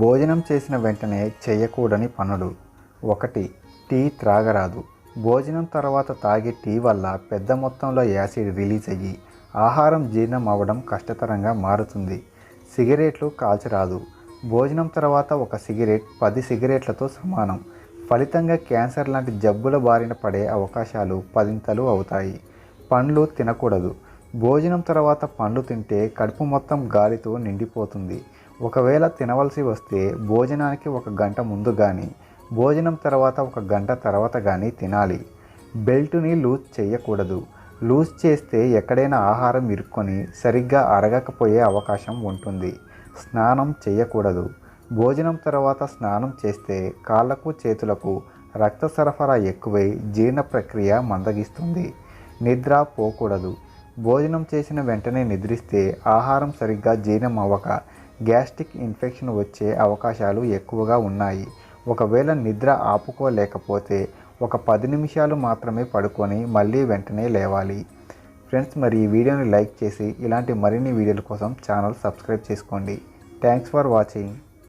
భోజనం చేసిన వెంటనే చేయకూడని పనులు. 1. టీ త్రాగరాదు. భోజనం తర్వాత తాగే టీ వల్ల పెద్ద మొత్తంలో యాసిడ్ రిలీజ్ అయ్యి ఆహారం జీర్ణం అవ్వడం కష్టతరంగా మారుతుంది. సిగరెట్లు కాల్చరాదు. భోజనం తర్వాత ఒక సిగరెట్ 10 సిగరెట్లతో సమానం. ఫలితంగా క్యాన్సర్ లాంటి జబ్బుల బారిన పడే అవకాశాలు 10 అవుతాయి. పండ్లు తినకూడదు. భోజనం తర్వాత పండ్లు తింటే కడుపు మొత్తం గాలితో నిండిపోతుంది. ఒకవేళ తినవలసి వస్తే భోజనానికి 1 గంట ముందు కానీ, భోజనం తర్వాత 1 గంట తర్వాత కానీ తినాలి. బెల్టుని లూజ్ చేయకూడదు. లూజ్ చేస్తే ఎక్కడైనా ఆహారం ఇరుక్కొని సరిగ్గా అరగకపోయే అవకాశం ఉంటుంది. స్నానం చేయకూడదు. భోజనం తర్వాత స్నానం చేస్తే కాళ్ళకు చేతులకు రక్త సరఫరా ఎక్కువై జీర్ణ ప్రక్రియ మందగిస్తుంది. నిద్ర పోకూడదు. భోజనం చేసిన వెంటనే నిద్రిస్తే ఆహారం సరిగ్గా జీర్ణం అవ్వక గ్యాస్ట్రిక్ ఇన్ఫెక్షన్ వచ్చే అవకాశాలు ఎక్కువగా ఉన్నాయి. ఒకవేళ నిద్ర ఆపుకోలేకపోతే ఒక 10 నిమిషాలు మాత్రమే పడుకొని మళ్ళీ వెంటనే లేవాలి. ఫ్రెండ్స్, మరి ఈ వీడియోని లైక్ చేసి ఇలాంటి మరిన్ని వీడియోల కోసం ఛానల్ సబ్స్క్రైబ్ చేసుకోండి. Thanks for watching.